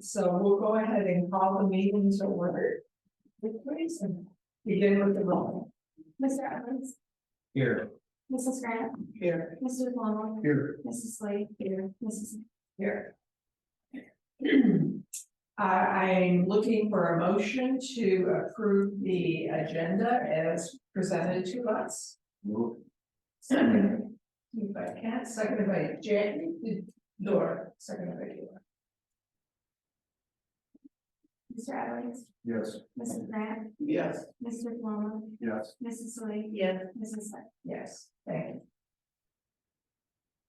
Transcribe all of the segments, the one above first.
so we'll go ahead and call the meeting to order. Please, and begin with the roll. Mr. Evans, Here. Mrs. Grant, Here. Mr. Palmer, Here. Mrs. Slade, here, Mrs. Here. I'm looking for a motion to approve the agenda as presented to us. Move. Second. If I can't, seconded by Jackie, Dora, seconded by Dora. Mr. Evans, Yes. Mrs. Grant, Yes. Mr. Palmer, Yes. Mrs. Slade, Yes. Mrs. Slade. Yes, thank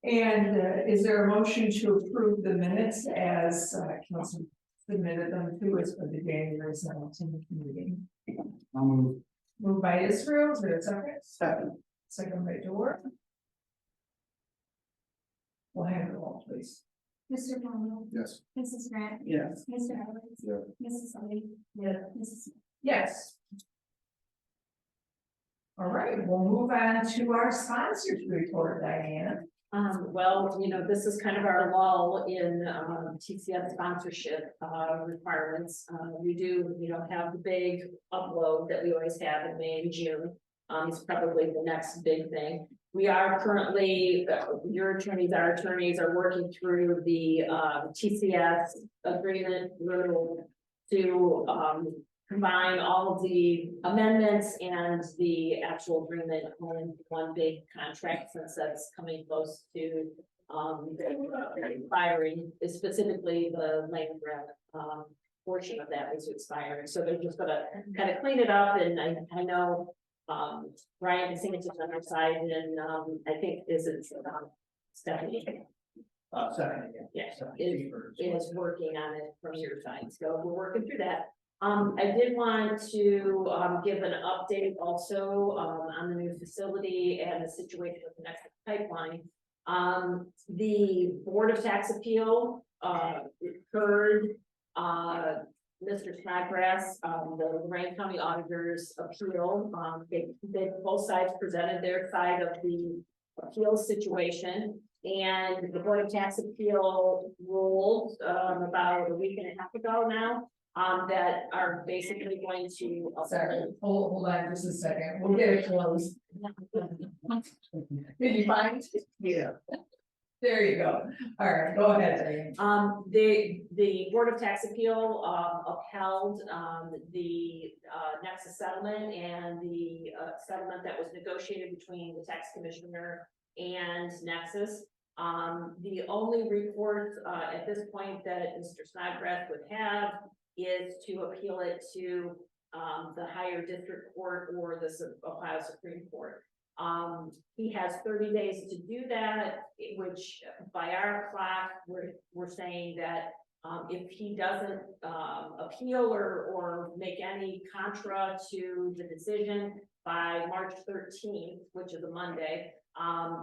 you. And is there a motion to approve the minutes as council submitted them to us for the January 17th meeting? I'll move. Moved by Israel, is there a second? Second. Second by Dora. We'll have it all, please. Mr. Palmer, Yes. Mrs. Grant, Yes. Mr. Evans, Yeah. Mrs. Slade, yeah, Mrs. Slade. Yes. All right, we'll move on to our sponsors report, Diana. Well, you know, this is kind of our lull in TCS sponsorship requirements. We do, you know, have the big upload that we always have in May and June. It's probably the next big thing. We are currently, your attorneys, our attorneys are working through the TCS agreement to combine all of the amendments and the actual agreement in one big contract, since that's coming close to expiring, specifically the land grant portion of that is expiring. So they're just gonna kind of clean it up, and I know Ryan is saying it's on our side, and I think is it Stephanie? Second. Yeah, is working on it from your side, so we're working through that. I did want to give an update also on the new facility and the situation with the next pipeline. The Board of Tax Appeal heard Mr. Snodgrass, the Lorraine County Auditor's appeal. They both sides presented their side of the appeal situation. And the Board of Tax Appeal ruled about a week and a half ago now that are basically going to. Sorry, hold on just a second, we'll get it closed. Did you find? Yeah. There you go. All right, go ahead, Diane. The Board of Tax Appeal upheld the Nexus settlement and the settlement that was negotiated between the tax commissioner and Nexus. The only report at this point that Mr. Snodgrass would have is to appeal it to the higher district court or the Ohio Supreme Court. He has 30 days to do that, which by our clock, we're saying that if he doesn't appeal or make any contra to the decision by March 13th, which is a Monday,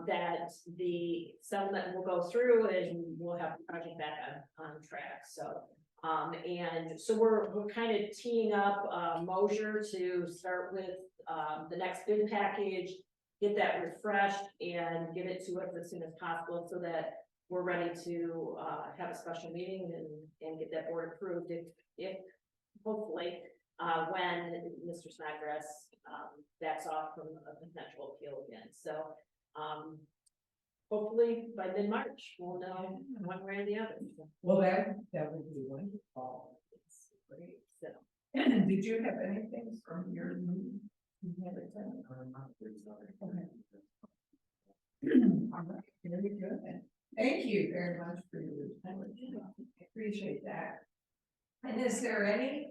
that the settlement will go through and we'll have the project back on track. So and so we're kind of teeing up Mosier to start with the next bid package, get that refreshed and get it to us as soon as possible so that we're ready to have a special meeting and get that board approved if hopefully when Mr. Snodgrass backs off from a potential appeal again. So hopefully by mid-March, we'll know one way or the other. Well, that would be wonderful. It's great. So, did you have anything from your meeting? You had it done? Okay. All right, very good. Thank you very much for your time. I appreciate that. And is there any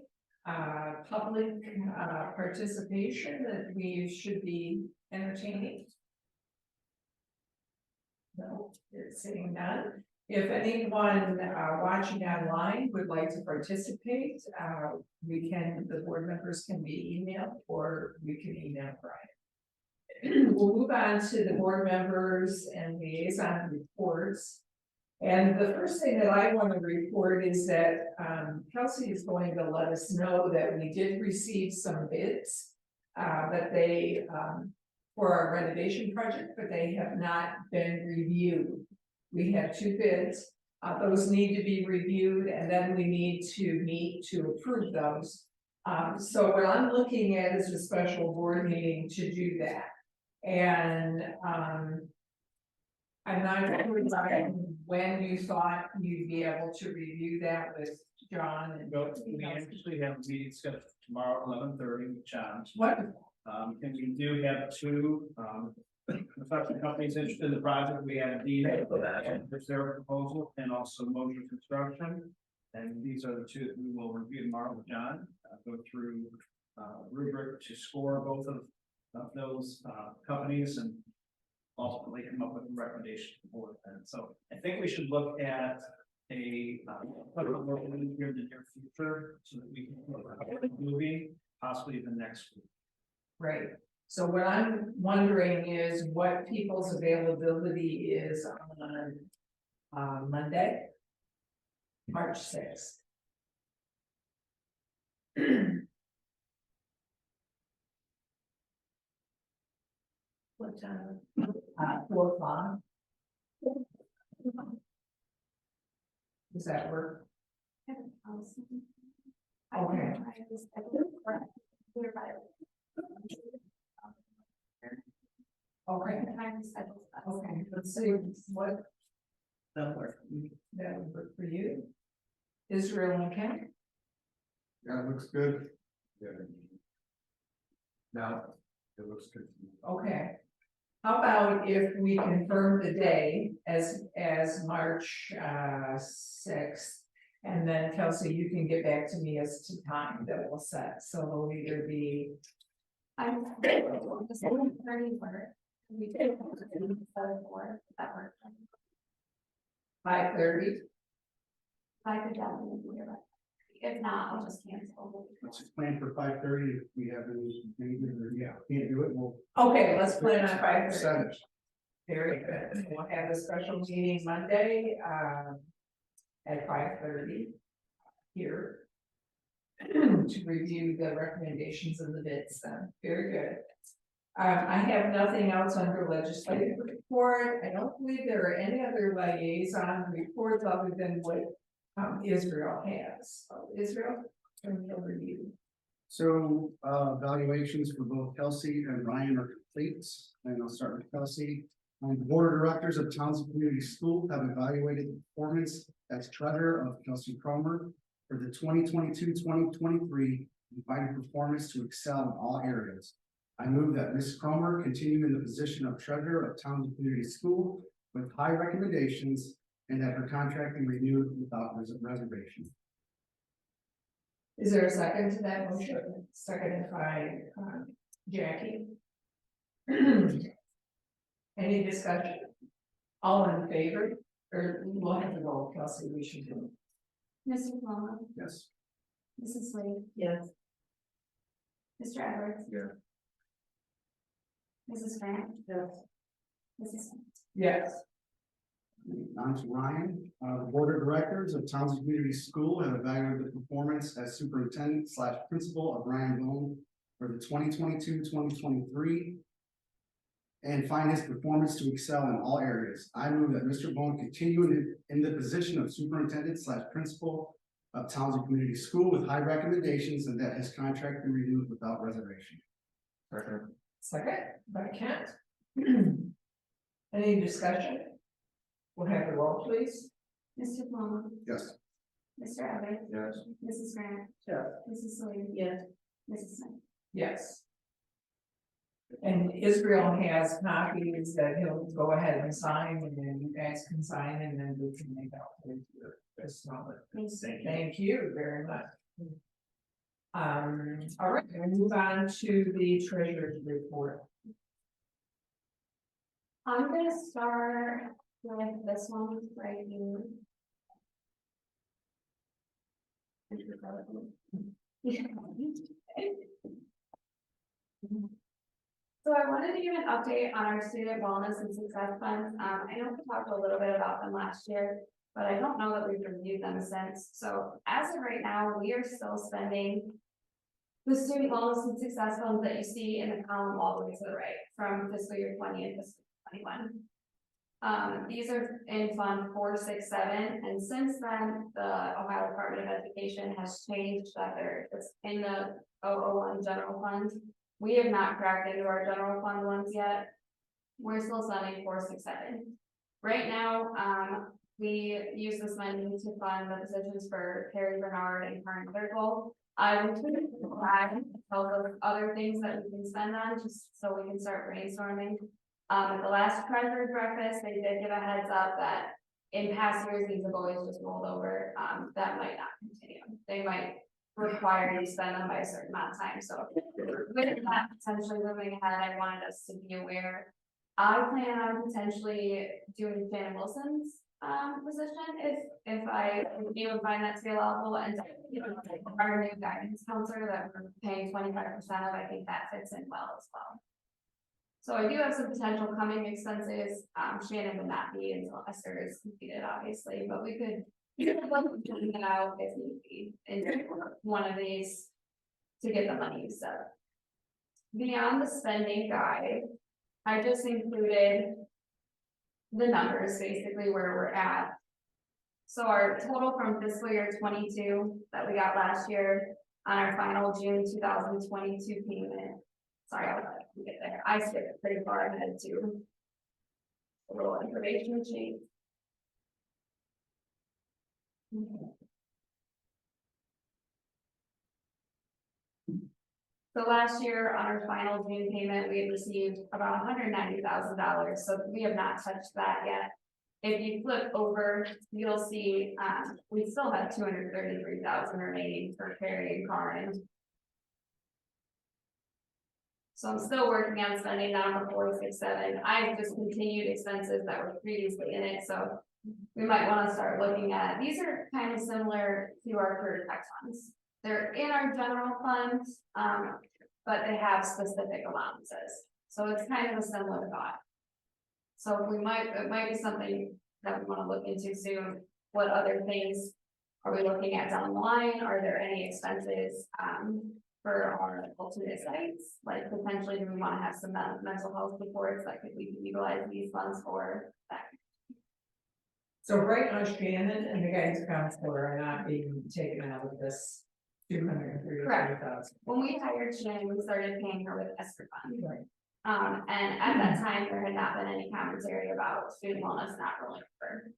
public participation that we should be entertaining? No, it's seeing none. If anyone watching online would like to participate, the board members can be emailed or we can email Brian. We'll move on to the board members and liaison reports. And the first thing that I want to report is that Kelsey is going to let us know that we did receive some bids that they for our renovation project, but they have not been reviewed. We have 2 bids. Those need to be reviewed, and then we need to meet to approve those. So what I'm looking at is a special board meeting to do that. And, I'm not sure about when you thought you'd be able to review that with John and. We actually have a meeting scheduled for tomorrow, 11:30 with John. Wonderful. And we do have two, construction companies interested in the project. We have Dean, there's their proposal, and also Motion Construction. And these are the two that we will review tomorrow with John, go through, rubric to score both of those, companies and ultimately come up with a recommendation to the board. And so I think we should look at a, here in the near future, so that we can movie, possibly the next week. Right, so what I'm wondering is what people's availability is on, Monday, March 6th. What time? 4 o'clock. Does that work? Okay. Okay, okay, let's see what. That work for you. Israel and Kent, Yeah, it looks good. Yeah. Now, it looks good. okay. How about if we confirm the day as March 6th? And then Kelsey, you can get back to me as to time that we'll set, so it'll either be. I'm. The 7:30 work. We did. 4, that worked. 5:30, I could definitely do it. If not, I'll just cancel. Let's just plan for 5:30. If we have any, can't do it, we'll. okay, let's plan on 5:30. set it. Very good, we'll have a special meeting Monday, at 5:30 here. To review the recommendations and the bids then, very good. I have nothing else under legislative report. I don't believe there are any other liaison reports other than what Israel has. So, Israel, turn it over to you. So, evaluations for both Kelsey and Ryan are complete, and I'll start with Kelsey. The board of directors of Townsend Community School have evaluated the performance as treasurer of Kelsey Cromer for the 2022-2023 invited performance to excel in all areas. I move that Ms. Cromer continue in the position of treasurer of Townsend Community School with high recommendations, and that her contract be renewed without reservation. Is there a second to that motion? Seconded by Jackie. Any discussion? All in favor? Or we'll have to go, Kelsey, we should do. Mr. Palmer, Yes. Mrs. Slade, Yes. Mr. Edwards. Yeah. Mrs. Grant, Yes. Mrs. Smith. Yes. On to Ryan. The board of directors of Townsend Community School have evaluated the performance as superintendent / principal of Ryan Bone for the 2022-2023. And find his performance to excel in all areas. I move that Mr. Bone continue in the position of superintendent / principal of Townsend Community School with high recommendations, and that his contract be renewed without reservation. Second by Kent. Any discussion? We'll have the roll, please. Mr. Palmer, Yes. Mr. Edwards, Yes. Mrs. Grant, Yes. Mrs. Slade. Yes. Mrs. Smith. Yes. And Israel has copies that he'll go ahead and sign, and then you guys can sign, and then we can make out with your personal. Thank you very much. All right, we'll move on to the treasurer's report. I'm gonna start with this one right here. So I wanted to give an update on our student wellness and success funds. I know we talked a little bit about them last year, but I don't know that we've reviewed them since. So as of right now, we are still spending the student wellness and success funds that you see in the column all the way to the right from fiscal year 20 and fiscal 21. These are in Fund 467, and since then, the Ohio Department of Education has changed that it's in the 001 general fund. We have not cracked into our general fund ones yet. We're still sending 467. Right now, we use this money to fund the positions for Perry Bernard and Karen Clerkle. I will tell those other things that we can spend on, just so we can start brainstorming. At the last treasurer's breakfast, they did give a heads up that in past years, these have always just rolled over. That might not continue. They might require you to spend them by a certain amount of time. So with that potentially moving ahead, I wanted us to be aware. I plan on potentially doing Shannon Wilson's position if I would be able to find that to be allowable, and our new guidance counselor that we're paying 25% of, I think that fits in well as well. So I do have some potential coming expenses. Shannon would not be until Esther is completed, obviously, but we could look it out if need be in one of these to get the money used up. Beyond the spending guide, I just included the numbers, basically where we're at. So our total from fiscal year 22 that we got last year on our final June 2022 payment. Sorry, I'll let you get there. I skipped pretty far ahead to a little information sheet. So last year on our final June payment, we had received about $190,000. So we have not touched that yet. If you flip over, you'll see we still have $233,000 remaining for Perry and Karen. So I'm still working on spending that on the 467. I've just continued expenses that were previously in it, so we might want to start looking at, these are kind of similar to our career tax funds. They're in our general funds, but they have specific allowances. So it's kind of a similar thought. So it might be something that we want to look into soon. What other things are we looking at down the line? Are there any expenses for our alternate sites? Like potentially, do we want to have some mental health supports that we can utilize these funds for that? So right now, Shannon and the guidance counselor are not being taken out of this $233,000. When we hired Shannon, we started paying her with ESSER funds. Right. And at that time, there had not been any commentary about student wellness not rolling over.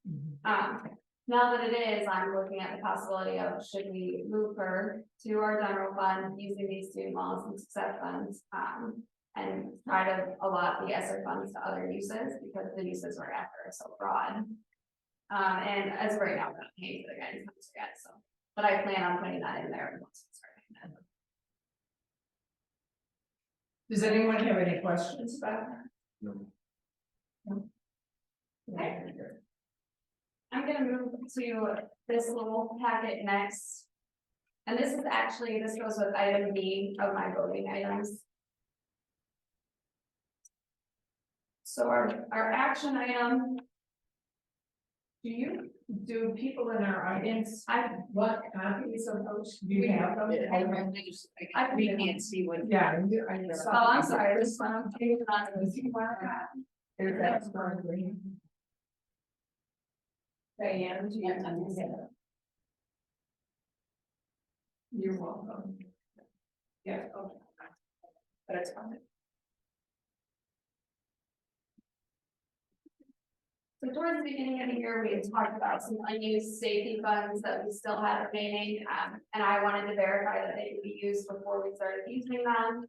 Now that it is, I'm looking at the possibility of should we move her to our general fund using these student wellness and success funds, and try to allot the ESSER funds to other uses because the uses we're after are so broad. And as of right now, we're not paying for the guidance counselor yet, so, but I plan on putting that in there once we start paying that. Does anyone have any questions about that? No. Okay. I'm gonna move to this little packet next. And this is actually, this goes with item B of my voting items. So our action item. Do people in our audience, what copies of those, do you have them? We can't see what. Yeah. Oh, I'm sorry, this one, I'm taking on There's that strong green. Diane, do you have them? You're welcome. Yeah, okay. That's fine. So towards the beginning of the year, we had talked about some unused safety funds that we still had remaining, and I wanted to verify that they could be used before we started using them.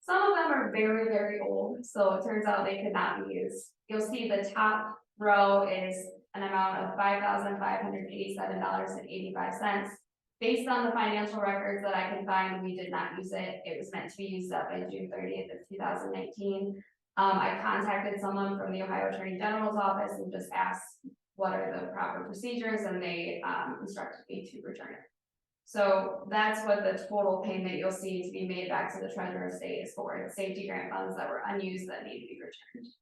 Some of them are very, very old, so it turns out they could not be used. You'll see the top row is an amount of $5,587.85. Based on the financial records that I can find, we did not use it. It was meant to be used up by June 30th of 2019. I contacted someone from the Ohio Attorney General's office and just asked what are the proper procedures, and they instructed me to return it. So that's what the total payment you'll see to be made back to the treasurer of state is for, safety grant funds that were unused that need to be returned.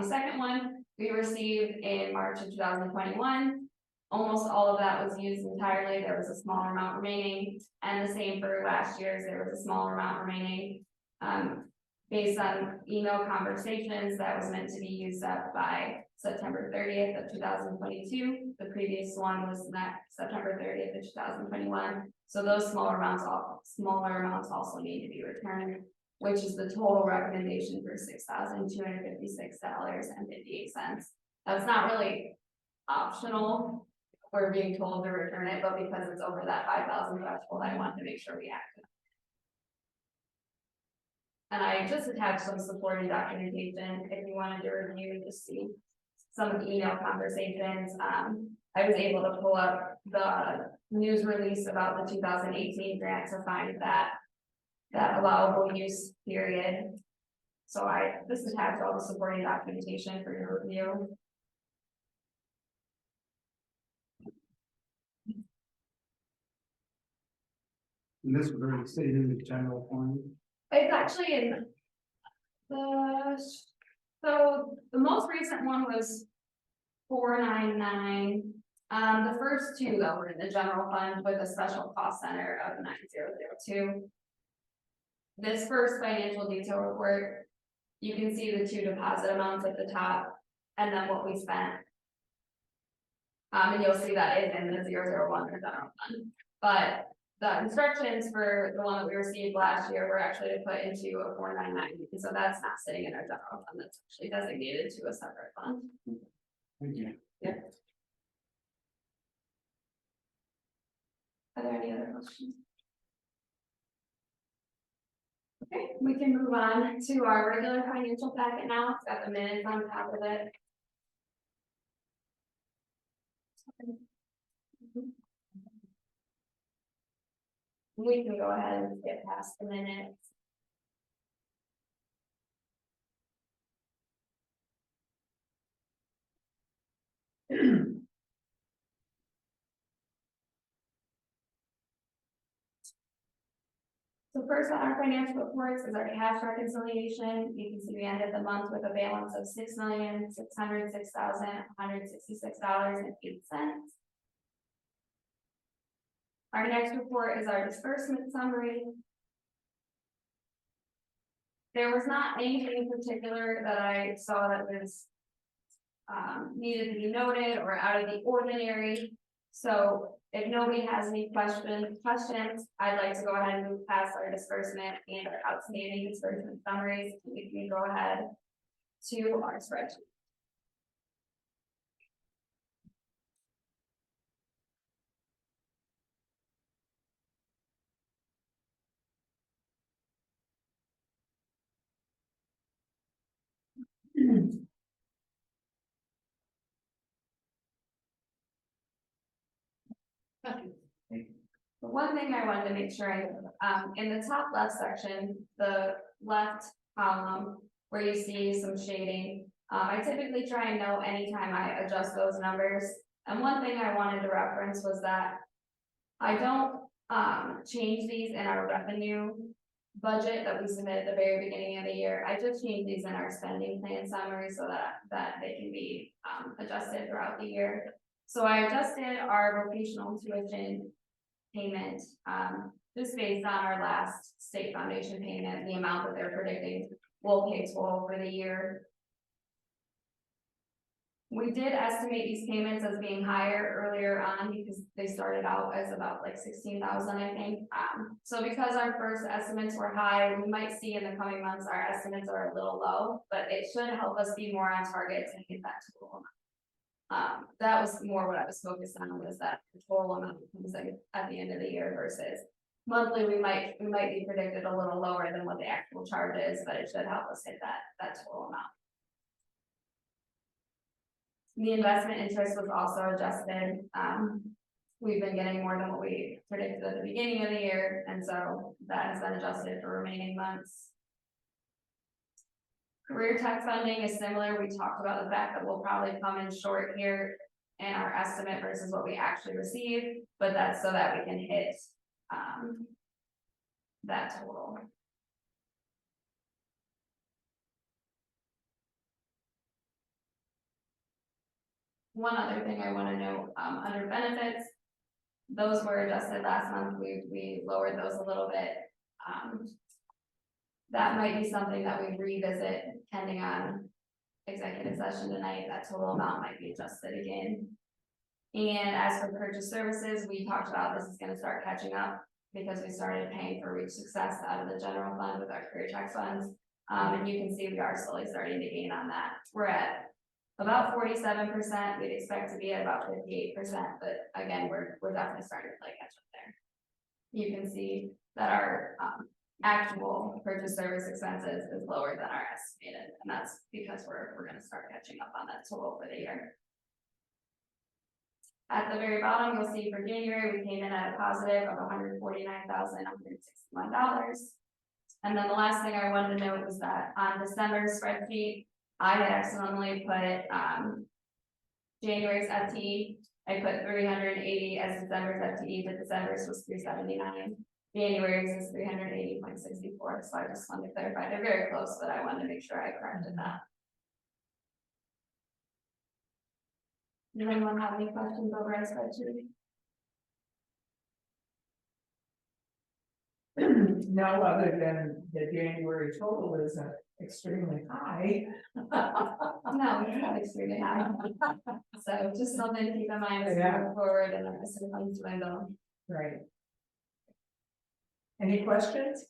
The second one we received in March of 2021. Almost all of that was used entirely. There was a smaller amount remaining, and the same for last year's. There was a smaller amount remaining. based on email conversations that was meant to be used up by September 30th of 2022. The previous one was September 30th of 2021. So those smaller amounts also need to be returned, which is the total recommendation for $6,256.58. That's not really optional. We're being told to return it, but because it's over that 5,000 threshold, I want to make sure we act. And I just attached some supporting documentation if you wanted to review, just see some of the email conversations. I was able to pull up the news release about the 2018 grant to find that allowable use period. So I just attached all the supporting documentation for your review. And this was already stated in the general fund. It's actually in so the most recent one was 499. The first two though were in the general fund with a special cost center of 9002. This first financial detail report, you can see the two deposit amounts at the top and then what we spent. And you'll see that is in the 001 or general fund, but the instructions for the one that we received last year were actually to put into a 499, and so that's not sitting in our general fund, that's actually designated to a separate fund. Thank you. Yep. Are there any other questions? Okay, we can move on to our regular financial packet now. It's got the minutes on top of it. We can go ahead and skip past the minutes. So first on our financial reports is our cash reconciliation. You can see we ended the month with a balance of $6,606,166.08. Our next report is our disbursement summary. There was not anything in particular that I saw that was needed to be noted or out of the ordinary. So if nobody has any questions, I'd like to go ahead and move past our disbursement and our outstanding disbursement summaries. We can go ahead to our spreadsheet. The one thing I wanted to make sure in the top left section, the left column where you see some shading, I typically try and know anytime I adjust those numbers. And one thing I wanted to reference was that I don't change these in our revenue budget that we submit at the very beginning of the year. I just change these in our spending plan summary so that they can be adjusted throughout the year. So I adjusted our vocational tuition payment just based on our last state foundation payment, the amount that they're predicting we'll pay total for the year. We did estimate these payments as being higher earlier on because they started out as about like 16,000, I think. So because our first estimates were high, we might see in the coming months our estimates are a little low, but it should help us be more on target to hit that total amount. That was more what I was focused on, was that the total amount comes at the end of the year versus monthly. We might be predicted a little lower than what the actual charge is, but it should help us hit that total amount. The investment interest was also adjusted. We've been getting more than what we predicted at the beginning of the year, and so that has been adjusted for remaining months. Career tech funding is similar. We talked about the fact that we'll probably come in short here in our estimate versus what we actually receive, but that's so that we can hit that total. One other thing I want to note, under benefits, those were adjusted last month. We lowered those a little bit. that might be something that we revisit pending on executive session tonight, that total amount might be adjusted again. And as for purchase services, we talked about this is gonna start catching up because we started paying for Reach Success out of the general fund with our career tax funds. And you can see we are slowly starting to gain on that. We're at about 47%. We'd expect to be at about 58%, but again, we're definitely starting to play catch up there. You can see that our actual purchase service expenses is lower than our estimated, and that's because we're gonna start catching up on that total for the year. At the very bottom, you'll see for January, we came in at a positive of $149,161. And then the last thing I wanted to note was that on December's spreadsheet, I had accidentally put January's FTE. I put 380 as December's FTE, but December's was 379. January's is 380.64, so I just wanted to clarify. They're very close, but I wanted to make sure I corrected that. Does anyone have any questions over our spreadsheet? No, other than the January total is extremely high. No, it's not extremely high. So just something to keep in mind as we Yeah. move forward and the rest of the funds dwindle. Right. Any questions?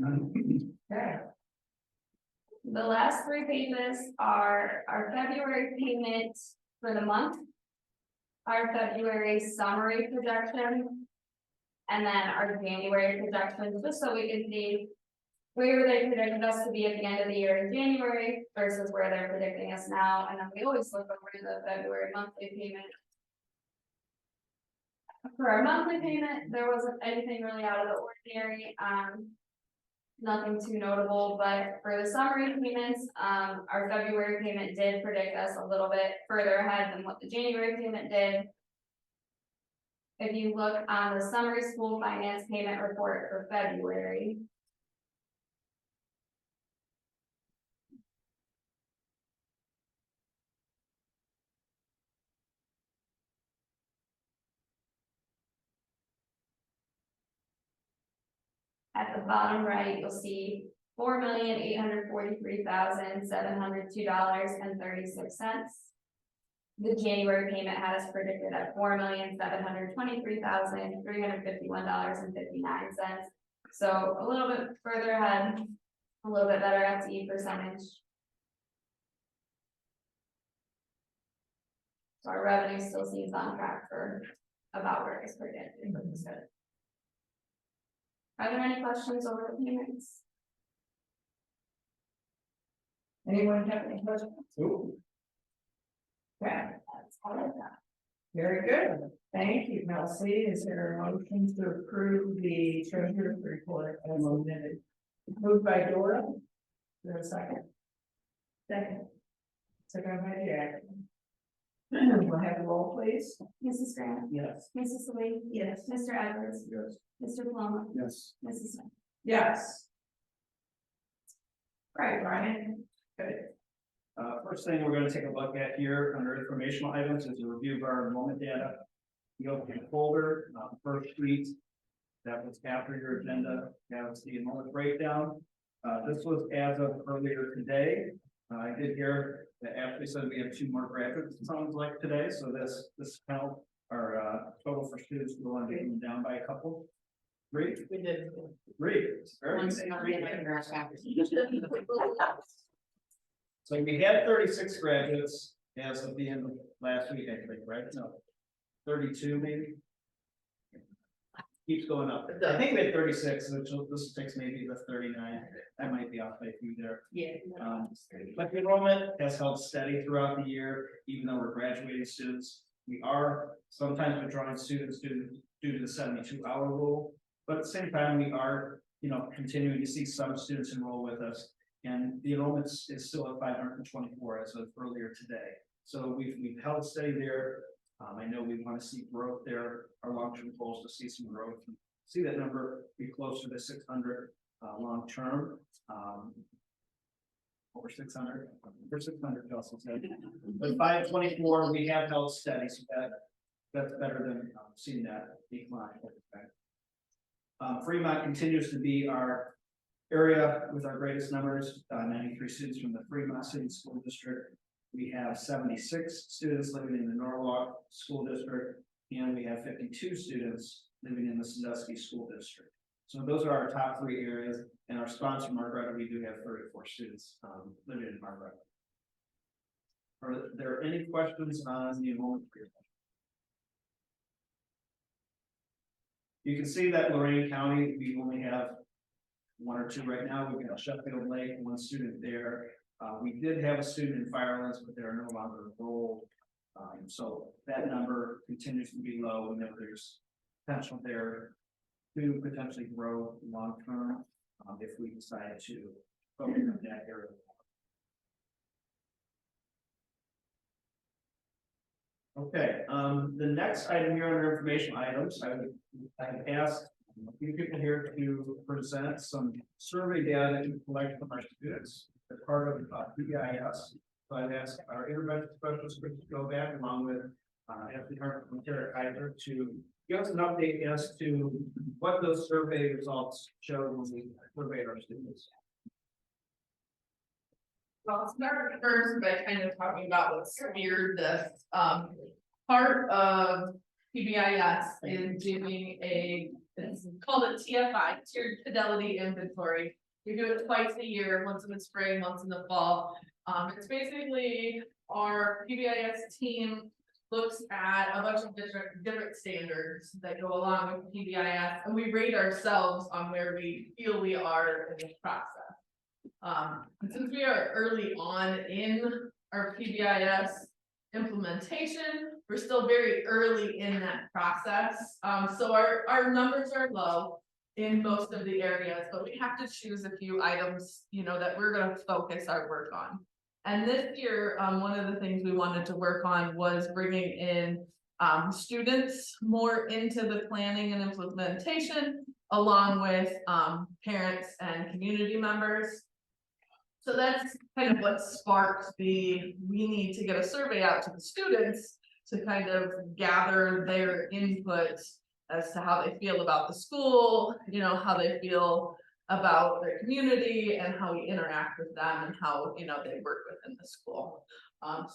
Okay. The last three pages are our February payment for the month, our February summary projection, and then our January projections, just so we can see where they predicted us to be at the end of the year in January versus where they're predicting us now. And then we always look over the February monthly payment. For our monthly payment, there wasn't anything really out of the ordinary. Nothing too notable, but for the summary payments, our February payment did predict us a little bit further ahead than what the January payment did. If you look on the summary school finance payment report for February. At the bottom right, you'll see $4,843,702.36. The January payment had us predicted at $4,723,351.59. So a little bit further ahead, a little bit better FTE percentage. So our revenue still seems on track for about where it's predicted, which is good. Are there any questions over the payments? Anyone have any questions? Ooh. Okay, That's all I've got. very good. Thank you, Kelsey. Is there a motion to approve the treasurer's report as amended? Moved by Dora. Is there a second? Second. Second by Jack. We'll have a roll, please. Mrs. Grant, Yes. Mrs. Lee. Yes. Mr. Edwards. Yes. Mr. Paloma. Yes. Mrs. Smith. Yes. Right, Brian. Good. First thing we're gonna take a look at here under informational items is a review of our enrollment data. You open the folder, first sheet, that was after your agenda, that was the enrollment breakdown. This was as of earlier today. I did hear that Ashley said we have 2 more graduates, it sounds like today, so this count, our total for students will end up being down by a couple. 3. We did. 3. It's very Once good. a month, and I can rush back. So we had 36 graduates as of the end of last week, I think, right? No. 32 maybe. Keeps going up. I think we had 36, which this takes maybe the 39. I might be off by a few there. Yeah. But the enrollment has held steady throughout the year, even though we're graduating students. We are sometimes withdrawing students due to the 72-hour rule, but at the same time, we are, continuing to see some students enroll with us. And the enrollment is still at 524 as of earlier today. So we've held steady there. I know we want to see growth there. Our long-term goal is to see some growth. See that number be closer to 600 long-term. Over 600, over 600 Kelsey said. But 524, we have held steady, so that's better than seeing that decline. Fremont continues to be our area with our greatest numbers, 93 students from the Fremont City School District. We have 76 students living in the Norwalk School District, and we have 52 students living in the Sandusky School District. So those are our top 3 areas, and our sponsor, Margaret, we do have 34 students living in Margaret. Are there any questions on the enrollment period? You can see that Lorraine County, we only have 1 or 2 right now. We've got Sheffield Lake, 1 student there. We did have a student in Firelands, but they are no longer enrolled. So that number continues to be low, and there's potential there to potentially grow long term if we decide to focus on that area. Okay, the next item here under information items, I have asked a few people here to present some survey data that we collect from our students as part of PBIS. So I've asked our intervention specialist to go back along with Anthony Hart from Terra Kaiser to give us an update as to what those survey results showed when we surveyed our students. Well, I'll start first by kind of talking about what steered this. Part of PBIS is doing it's called a TFI, Tiered Fidelity Inventory. We do it twice a year, once in the spring, once in the fall. It's basically our PBIS team looks at a bunch of different standards that go along with PBIS, and we rate ourselves on where we feel we are in this process. Since we are early on in our PBIS implementation, we're still very early in that process. So our numbers are low in most of the areas, but we have to choose a few items, that we're going to focus our work on. And this year, one of the things we wanted to work on was bringing in students more into the planning and implementation, along with parents and community members. So that's kind of what sparked we need to get a survey out to the students to kind of gather their input as to how they feel about the school, how they feel about their community and how we interact with them and how, they work within the school.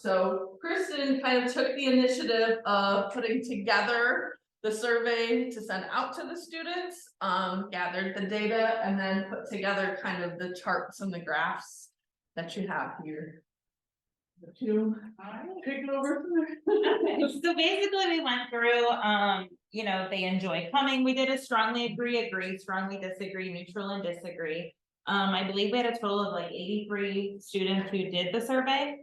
So Kristen kind of took the initiative of putting together the survey to send out to the students, gathered the data, and then put together kind of the charts and the graphs that you have here. Take it over. So basically we went through, they enjoy coming. We did a strongly agree, strongly disagree, neutral and disagree. I believe we had a total of like 83 students who did the survey.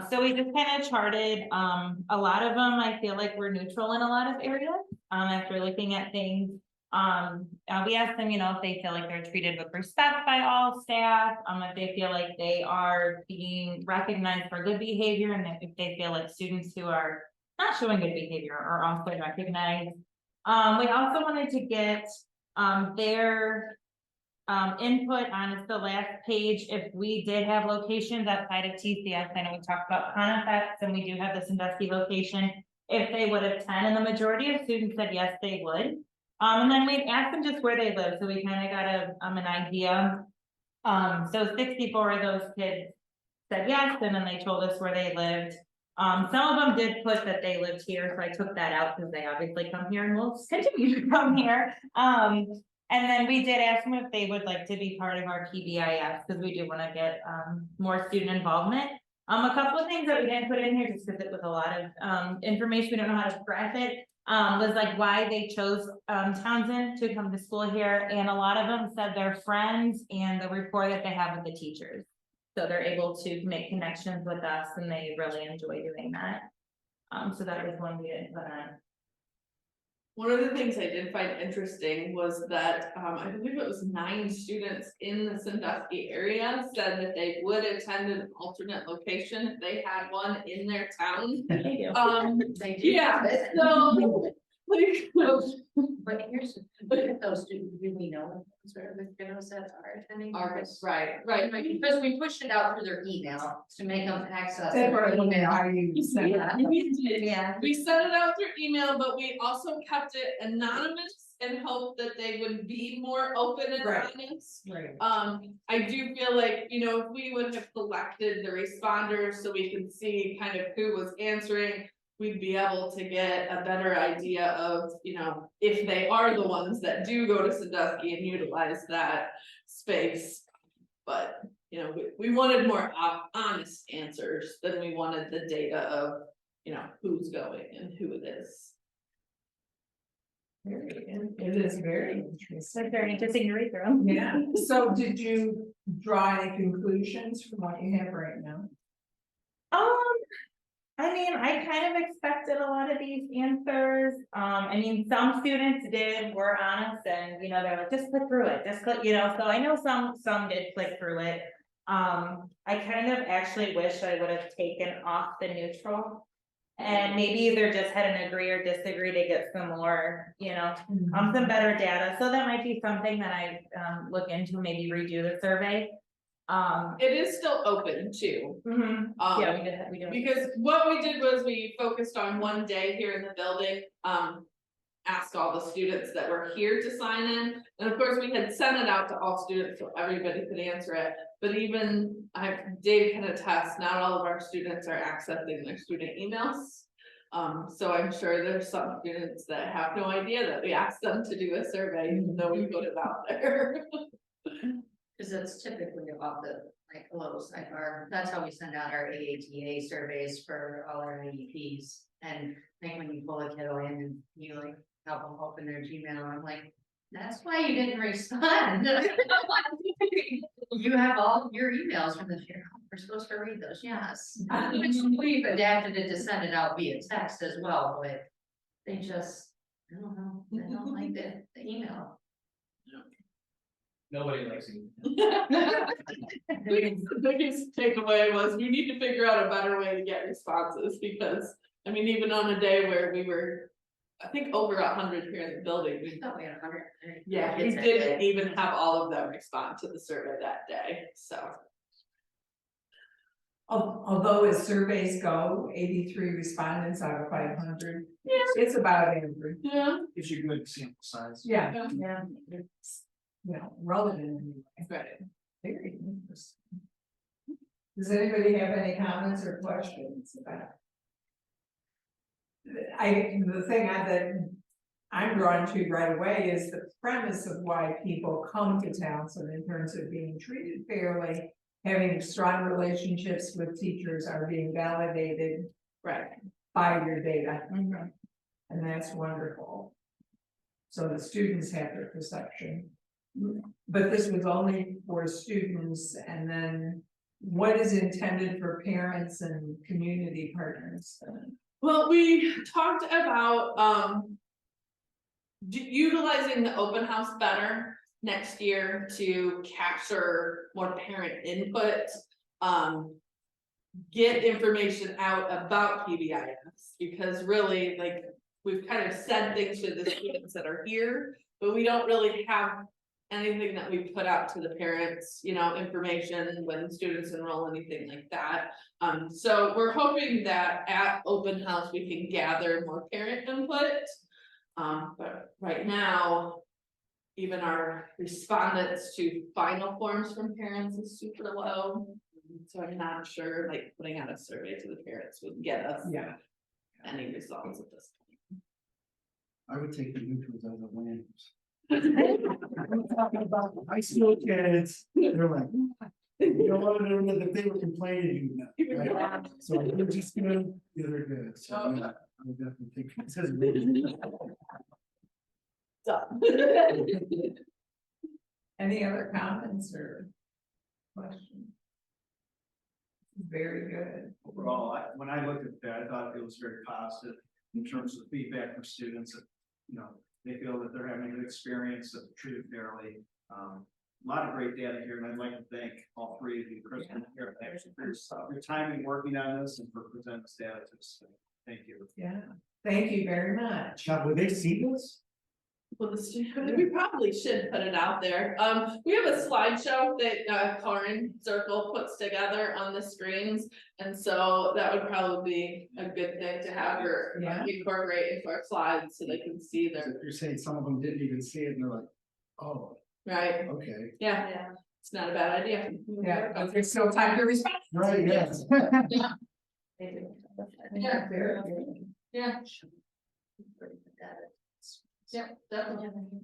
So we just kind of charted, a lot of them, I feel like we're neutral in a lot of areas, after looking at things. We asked them, if they feel like they're treated with respect by all staff, if they feel like they are being recognized for good behavior, and if they feel like students who are not showing good behavior are also recognized. We also wanted to get their input on the last page. If we did have locations outside of TCS, I know we talked about Conifex, and we do have this Sandusky location, if they would attend, and the majority of students said yes, they would. And then we asked them just where they live, so we kind of got an idea. So 64 of those kids said yes, and then they told us where they lived. Some of them did put that they lived here, so I took that out because they obviously come here and will continue to come here. And then we did ask them if they would like to be part of our PBIS, because we do want to get more student involvement. A couple of things that we didn't put in here just because it was a lot of information, we don't know how to graph it. Was like why they chose Townsend to come to school here, and a lot of them said their friends and the rapport that they have with the teachers, so they're able to make connections with us and they really enjoy doing that. So that was one we did put on. One of the things I did find interesting was that I believe it was 9 students in the Sandusky area said that they would attend an alternate location if they had one in their town. Thank you. Yeah, so Like, But here's, look at those, do we know sort of the kiddos that are attending? right, Because we pushed it out through their email to make them access That's their right, email. how you send Yeah. we did. Yeah. We sent it out through email, but we also kept it anonymous and hoped that they would be more open and Right. honest. Right. I do feel like, you know, if we would have collected the responders so we can see kind of who was answering, we'd be able to get a better idea of, you know, if they are the ones that do go to Sandusky and utilize that space. But, you know, we wanted more honest answers than we wanted the data of, you know, who's going and who it is. It is very interesting. It's very interesting to read through. Yeah, so did you draw any conclusions from what you have right now? I mean, I kind of expected a lot of these answers. I mean, some students were honest and, you know, they're like, just click through it, just click, you know, so I know some did click through it. I kind of actually wish I would have taken off the neutral. And maybe either just had an agree or disagree to get some more, you know, some better data. So that might be something that I look into, maybe redo the survey. It is still open too. Yeah, we did. Because what we did was we focused on one day here in the building, asked all the students that were here to sign in. And of course, we had sent it out to all students so everybody could answer it. But even Dave can attest, not all of our students are accessing their student emails. So I'm sure there's some students that have no idea that we asked them to do a survey, even though we put it out there. Cause it's typically about the, like, a little sidebar, that's how we send out our AATA surveys for all our IEPs. And I think when you pull a kiddo in and you like help them open their Gmail, I'm like, that's why you didn't respond. You have all your emails from this year, we're supposed to read those, yes. Which we've adapted it to send it out via text as well, but they just, I don't know, they don't like the email. Nobody likes it. The biggest takeaway was we need to figure out a better way to get responses because, I mean, even on a day where we were, I think over 100 here in the building, we Thought we had 100. yeah, we didn't even have all of them respond to the survey that day, so. Although as surveys go, 83 respondents out of 500. Yeah. It's about average. Yeah. Gives you good sample size. Yeah. Yeah. It's, you know, relevant anyway. Right. Very interesting. Does anybody have any comments or questions about? The thing that I'm drawn to right away is the premise of why people come to Townsend in terms of being treated fairly, having strong relationships with teachers, are being validated Right. by your data. And that's wonderful. So the students have their perception. But this was only for students, and then what is intended for parents and community partners? Well, we talked about, utilizing the open house better next year to capture more parent input. Get information out about PBIS, because really, like, we've kind of said things to the students that are here, but we don't really have anything that we put out to the parents, you know, information when students enroll, anything like that. So we're hoping that at open house, we can gather more parent input. But right now, even our respondents to final forms from parents is super low. So I'm not sure, like, putting out a survey to the parents would get us Yeah. any results at this point. I would take the neutrals as a win. I'm talking about the high school kids, they're like, you don't want to know that they were complaining, right? So they're just good, yeah, they're good, so yeah, I would definitely think it says. Done. Any other comments or questions? Very good. Overall, when I looked at that, I thought it was very positive in terms of feedback from students that, you know, they feel that they're having a good experience, that they're treated fairly. A lot of great data here, and I'd like to thank all three of you, Kristen, for your time in working on this and for presenting this data to us. Thank you. Yeah, thank you very much. Chuck, will they see this? Well, we probably should put it out there. We have a slideshow that Karen Circle puts together on the screens. And so that would probably be a good thing to have her Yeah. incorporate into our slides so they can see So their, You're saying some of them didn't even see it and they're like, oh, right? okay, Yeah, Yeah. it's not a bad idea. Yeah, but there's still time to respond. right, yes. They do. Yeah. Very good. Yeah, yeah, definitely.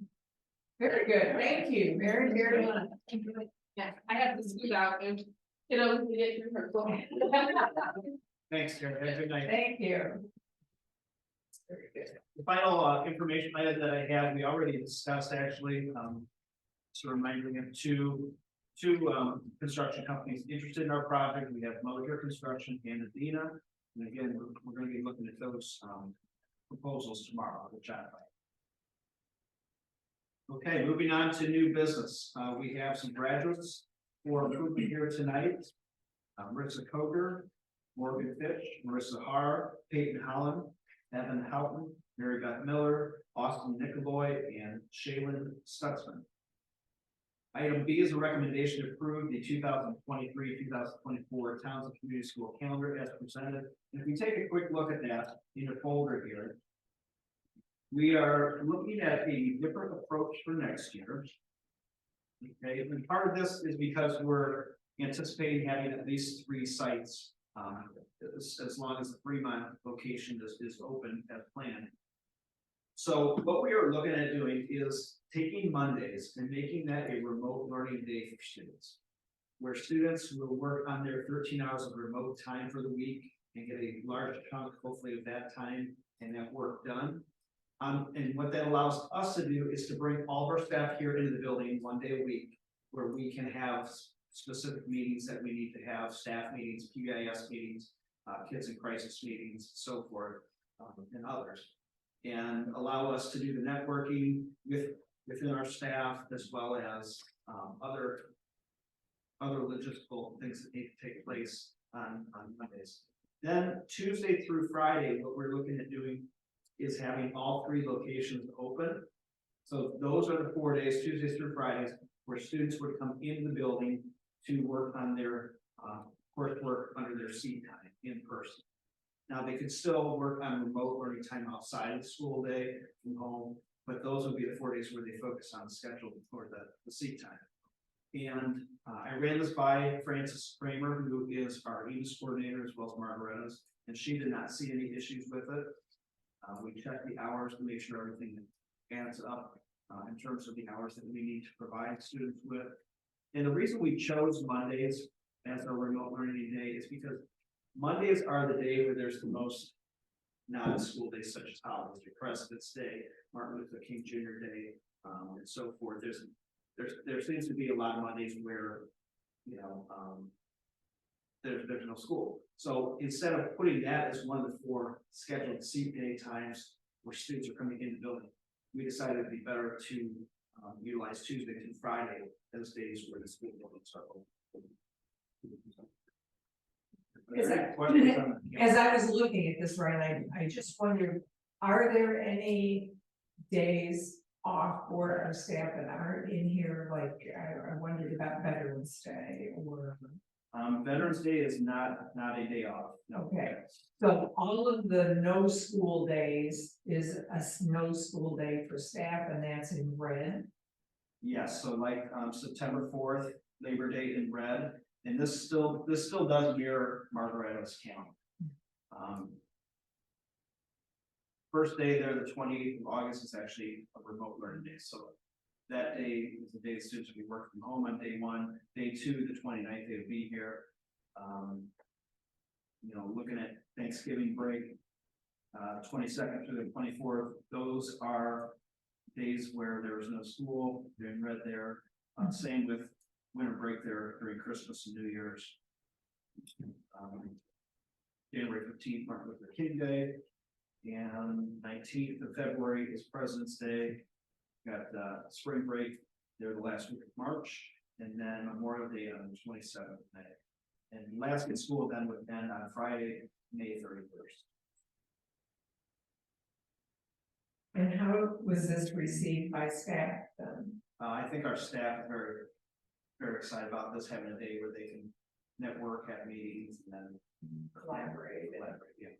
Very good, thank you, very, very much. Yeah, I have to scoot out and, get through her. Thanks, Karen. Have a good night. Thank you. Very good. The final information item that I have, we already discussed actually, so reminding of two construction companies interested in our project. We have Moser Construction and Adina. And again, we're gonna be looking at those proposals tomorrow, which I. Okay, moving on to new business. We have some graduates for improvement here tonight. Marissa Coker, Morgan Fish, Marissa Har, Peyton Holland, Evan Houghton, Mary Beth Miller, Austin Nicoloy, and Shaylin Stutzman. Item B is a recommendation to approve the 2023-2024 Townsend Community School calendar as presented. And if we take a quick look at that in the folder here, we are looking at a different approach for next year. Okay, and part of this is because we're anticipating having at least 3 sites, as long as the Fremont location is open as planned. So what we are looking at doing is taking Mondays and making that a remote learning day for students, where students will work on their 13 hours of remote time for the week and get a large chunk, hopefully, of that time and that work done. And what that allows us to do is to bring all of our staff here into the building 1 day a week, where we can have specific meetings that we need to have, staff meetings, PBIS meetings, kids in crisis meetings, so forth, and others. And allow us to do the networking within our staff, as well as other logistical things that need to take place on Mondays. Then Tuesday through Friday, what we're looking at doing is having all 3 locations open. So those are the 4 days, Tuesdays through Fridays, where students would come in the building to work on their coursework under their seat time in person. Now, they could still work on remote learning time outside of the school day from home, but those would be the 4 days where they focus on the schedule for the seat time. And I ran this by Frances Kramer, who is our EMS coordinator, as well as Margaretta's, and she did not see any issues with it. We checked the hours to make sure everything adds up in terms of the hours that we need to provide students with. And the reason we chose Mondays as our remote learning day is because Mondays are the day where there's the most non-school days, such as holidays, like President's Day, Martin Luther King Jr. Day, and so forth. There seems to be a lot of Mondays where, there's no school. So instead of putting that as one of the 4 scheduled seat day times where students are coming in the building, we decided it'd be better to utilize Tuesday through Friday as days where the school buildings are open. Is that- Questions on that? As I was looking at this, Ryan, I just wondered, are there any days off for our staff that aren't in here? Like, I wondered about Veterans Day or, Veterans Day is not a day off. No. okay. So all of the no school days is no school day for staff, and that's in red. Yes, so like September 4th, Labor Day in red, and this still does mirror Margaretta's calendar. First day there, the 28th of August, is actually a remote learning day, so that day is the day the students will be working from home on day 1. Day 2, the 29th, they will be here. Looking at Thanksgiving break, 22nd through the 24th, those are days where there was no school. They're in red there. Same with winter break there during Christmas and New Year's. January 15th, Martin Luther King Day, and 19th of February is President's Day. Got spring break there the last week of March, and then Memorial Day on the 27th of May. And last in school then would end on Friday, May 31st. And how was this received by staff then? I think our staff is very, very excited about this, having a day where they can network, have meetings, and then Collaborate. yeah.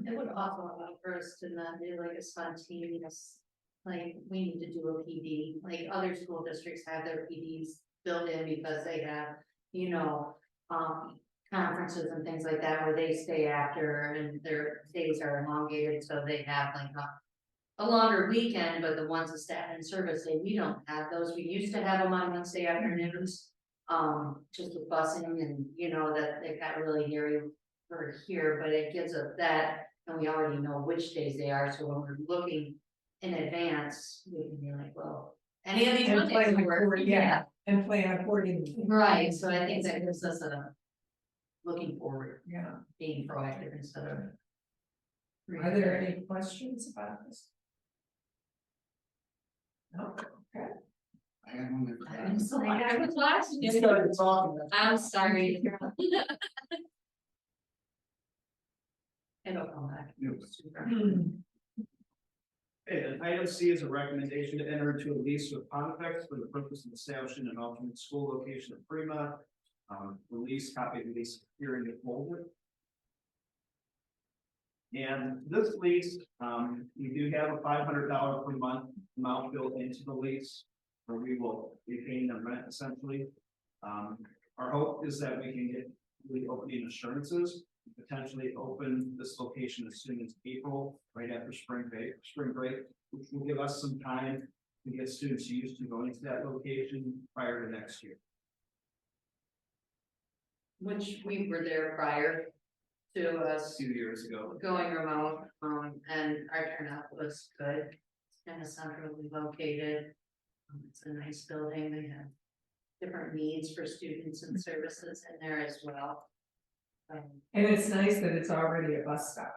It would also allow for us to not do like a spontaneous, like, we need to do a PD, like other school districts have their PDs built in because they have, you know, conferences and things like that where they stay after and their days are elongated, so they have like a longer weekend, but the ones that staff and service day, we don't have those. We used to have them on Wednesday afternoons. Just with busing and, you know, that they got really hairy for here, but it gives us that, and we already know which days they are, so when we're looking in advance, we can be like, well, any of these And Mondays plan will work. according- yeah, and plan accordingly. Right, so I think that gives us a looking forward, Yeah. being proactive instead of. Are there any questions about this? No, okay. I have one that- I'm so like, I was watching You it. started talking. I'm sorry. It'll come back. Okay, and item C is a recommendation to enter into a lease with Pontifex for the purpose of establishing an alternate school location at Fremont. The lease, copy of the lease here in the folder. And this lease, we do have a $500 per month amount built into the lease, where we will be paying them rent essentially. Our hope is that we can get the opening assurances, potentially open this location as soon as April, right after spring break, which will give us some time to get students used to going to that location prior to next year. Which we were there prior to us 2 years ago. going remote, and our turnout was good. It's kind of centrally located. It's a nice building. They have different needs for students and services in there as well. And it's nice that it's already a bus stop,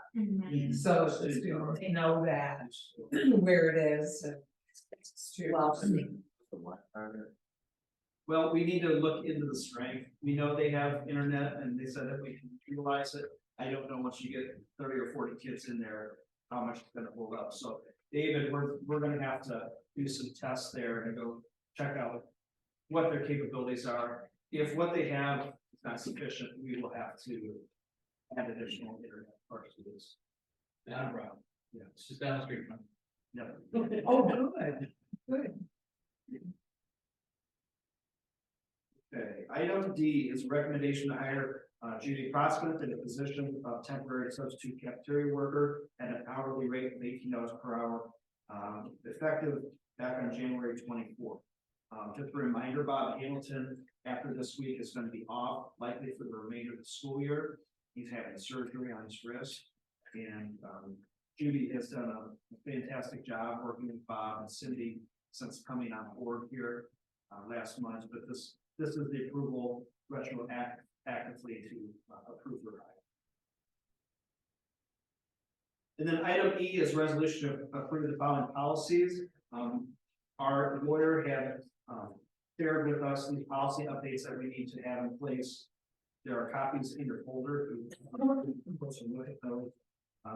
so the students know that where it is. And it's true. Well, we need to look into the strength. We know they have internet and they said that we can utilize it. I don't know, once you get 30 or 40 kids in there, how much it's gonna hold up. So David, we're gonna have to do some tests there and go check out what their capabilities are. If what they have is not sufficient, we will have to add additional internet parts to this. Not a problem. Yeah. It's just down the street from. Yeah. Oh, good, good. Okay, item D is a recommendation to hire Judy Proskett in the position of temporary substitute cafeteria worker at an hourly rate of $18 per hour, effective back on January 24th. Just a reminder, Bob Hamilton, after this week, is going to be off likely for the remainder of the school year. He's having surgery on his wrist, and Judy has done a fantastic job working with Bob and Cindy since coming on board here last month. But this is the approval retroactively to approve her hire. And then item E is resolution to approve the following policies. Our lawyer had shared with us the policy updates that we need to have in place. There are copies in your folder.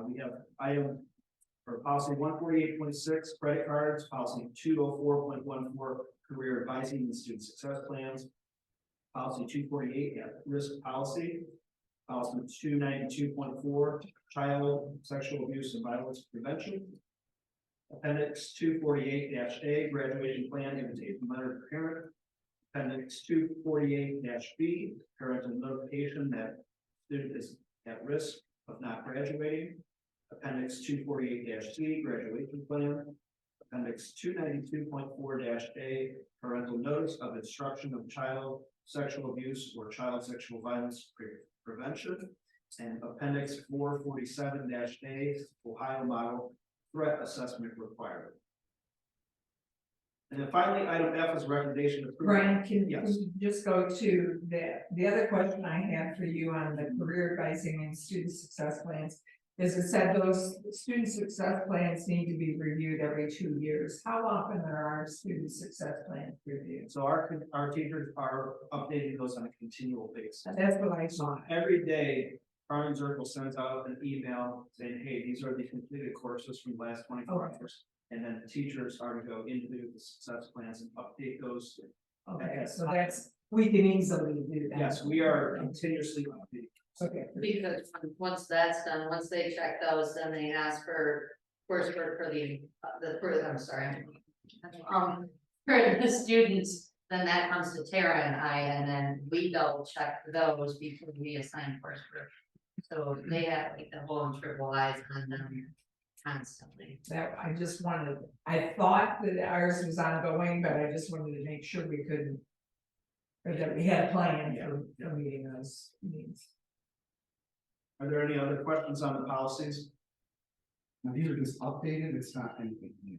We have item for policy 148.6 credit cards, policy 204.14 career advising and student success plans, policy 248 at risk policy, policy 292.4 child sexual abuse and violence prevention, appendix 248-A graduation plan invitation letter to parent, appendix 248-B parental notification that student is at risk of not graduating, appendix 248-C graduation plan, appendix 292.4-A parental notice of instruction of child sexual abuse or child sexual violence prevention, and appendix 447-A Ohio model threat assessment requirement. And then finally, item F is recommendation of. Brian, can Yes. you just go to the other question I had for you on the career advising and student success plans? Is it said those student success plans need to be reviewed every 2 years? How often are our student success plans reviewed? So our teachers are updating those on a continual basis. That's what I So saw. every day, Carmen Zirkle sends out an email saying, hey, these are the completed courses from the last 24 hours. And then the teachers are to go into the success plans and update those. Okay, so that's, we can easily do that. Yes, we are continuously updating. Okay, Because once that's done, once they check those, then they ask for coursework for I'm sorry. For the students, then that comes to Tara and I, and then we double check those before we assign coursework. So they have like the whole and triple eyes on them constantly. that, I just wanted, I thought that ours was ongoing, but I just wanted to make sure we could. Or that we had a plan for meeting those needs. Are there any other questions on the policies? Now, these are just updated, it's not anything new.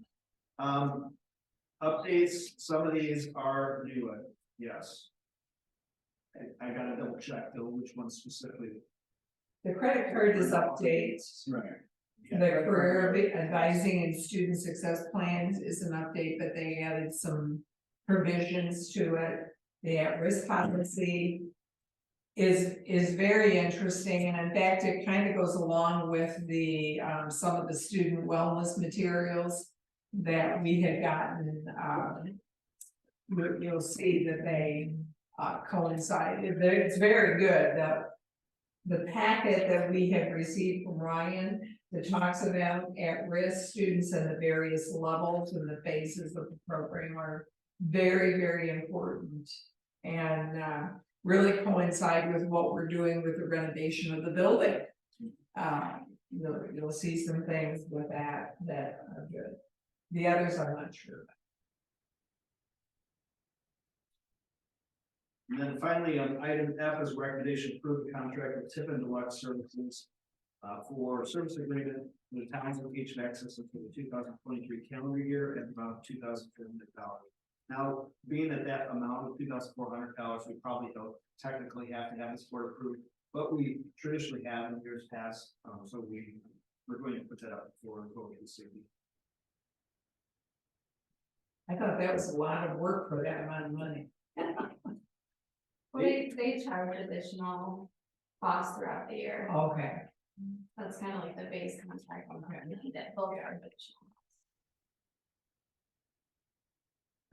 Updates, some of these are new, yes. I gotta double check though, which one specifically. The credit card is updates. Right. The career advising and student success plans is an update, but they added some provisions to it. The at-risk policy is very interesting, and in fact, it kind of goes along with the some of the student wellness materials that we had gotten. You'll see that they coincide. It's very good. The packet that we have received from Ryan that talks about at-risk students and the various levels and the phases of the program are very, very important. And really coincide with what we're doing with the renovation of the building. You'll see some things with that are good. The others I'm not sure about. And then finally, item F is recommendation to approve the contract with Tiffin Deluxe Services. For service agreement with the Townsend HVAC system for the 2023 calendar year at about $2,400. Now, being at that amount of $2,400, we probably don't technically have to have this board approved, but we traditionally have in years past, so we're going to put that up for vote and see. I thought that was a lot of work for that amount of money. Well, they charge additional costs throughout the year. Okay, That's kind of like the base contract on that both are additional.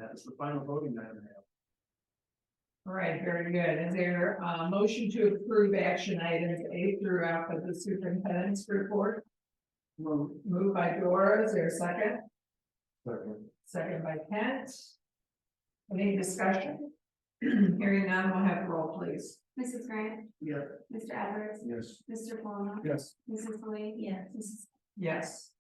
That is the final voting item. all right, very good. Is there a motion to approve action items A through F of the superintendent's report? Moved by Dora, is there a second? Second by Kent. Any discussion? Hearing none, we'll have the roll, please. Mrs. Grant, Yeah. Mr. Edwards, Yes. Mr. Palmer, Yes. Mrs. Lee. Yes. Yes.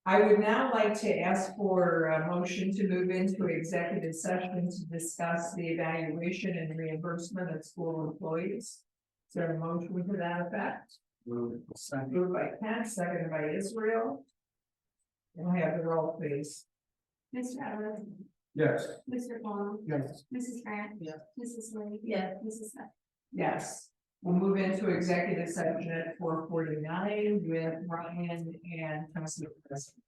I would now like to ask for a motion to move into executive session to discuss the evaluation and reimbursement of school employees. Is there a motion to that effect? Moved by Kent, seconded by Israel. We'll have the roll, please. Mr. Edwards, Yes. Mr. Palmer, Yes. Mrs. Grant. Yes. Mrs. Lee. Yes. Mrs. Smith. Yes, we'll move into executive session at 4:49 with Ryan and Councilor President.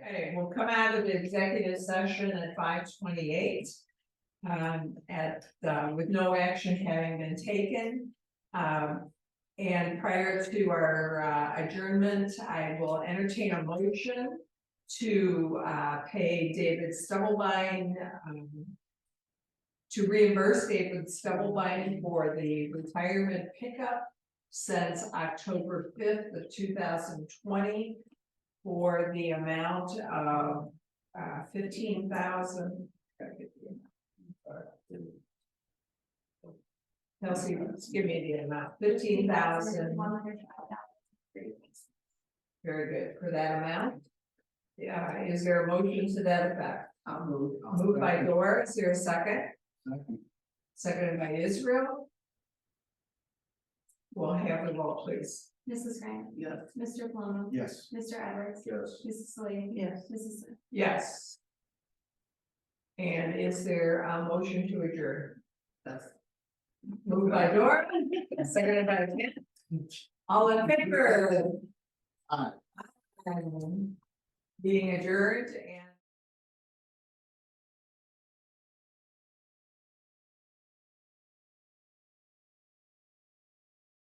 Okay, we'll come out of the executive session at 5:28. With no action having been taken. And prior to our adjournment, I will entertain a motion to pay David Stubblebine, to reimburse David Stubblebine for the retirement pickup since October 5th of 2020 for the amount of $15,000. Kelsey, give me the amount, $15,000. Very good, for that amount. Yeah, is there a motion to that effect? I'll move. Moved by Dora, is there a second? Second. Seconded by Israel. We'll have the roll, please. Mrs. Grant. Yes. Mr. Palmer. Yes. Mr. Edwards. Yes. Mrs. Lee. Yes. Mrs. Smith. Yes. And is there a motion to adjourn? That's. Moved by Dora, seconded by Ken. All in favor? Aye. Being adjourned and.